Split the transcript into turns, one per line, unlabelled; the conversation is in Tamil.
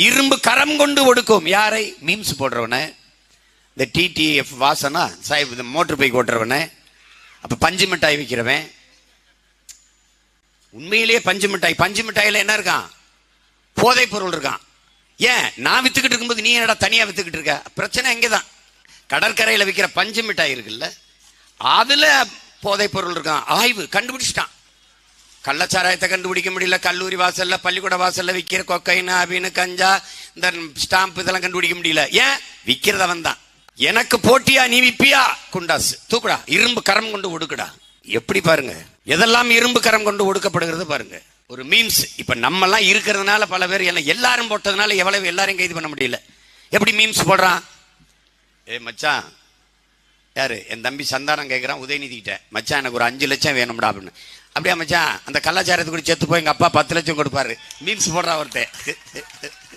இரும்பு கரம் கொண்டு ஒடுக்கும் யாரை? மீம்ஸ் போடுறவன, இந்த டிடிஎஃப் வாசனா சாஹிப், இந்த மோட்டர் பைக் ஓட்டுறவன, அப்ப பஞ்சு மிட்டாய் விற்கிறவன். உண்மையிலேயே பஞ்சு மிட்டாயில என்ன இருக்கான்? போதை பொருள் இருக்கான். ஏன் நான் வித்துக்கிட்டு இருக்கும்போது நீ என்னடா தனியா வித்துக்கிட்டு இருக்க? பிரச்சனை எங்கதான். கடற்கரையில விற்கிற பஞ்சு மிட்டாய் இருக்குல்ல, அதுல போதை பொருள் இருக்கான். ஆய்வு கண்டுபிடிச்சிட்டான். கள்ளச்சாராயத்தை கண்டுபிடிக்க முடியல. கல்லூரி வாசல்ல, பள்ளிக்கூட வாசல்ல விற்கிற கொக்கைன், அபின், கஞ்சா, இந்த ஸ்டாம்ப் இதெல்லாம் கண்டுபிடிக்க முடியல. ஏன்? விற்கிறதவன் தான். எனக்கு போட்டியா? நீ விப்பியா? குண்டாசு தூக்குடா, இரும்பு கரம் கொண்டு ஒடுக்குடா. எப்படி பாருங்க, எதெல்லாம் இரும்பு கரம் கொண்டு ஒடுக்கப்படுகிறது பாருங்க. ஒரு மீம்ஸ். இப்ப நம்ம எல்லாம் இருக்கிறதுனால பல பேர் எல்லாரும் போட்டதுனால எவ்வளவு எல்லாரையும் கைது பண்ண முடியல. எப்படி மீம்ஸ் போடுறான்? மச்சான், யாரு? என் தம்பி சந்தானம் கேட்கிறான் உதயநிதி கிட்ட, மச்சான் எனக்கு ஒரு 5 லட்சம் வேணும்டா அப்படின்னு. அப்படியா மச்சான், அந்த கலாச்சாரத்துக்கு செத்து போய் எங்க அப்பா 10 லட்சம் கொடுப்பாரு. மீம்ஸ் போடுறா ஒருத்தன்.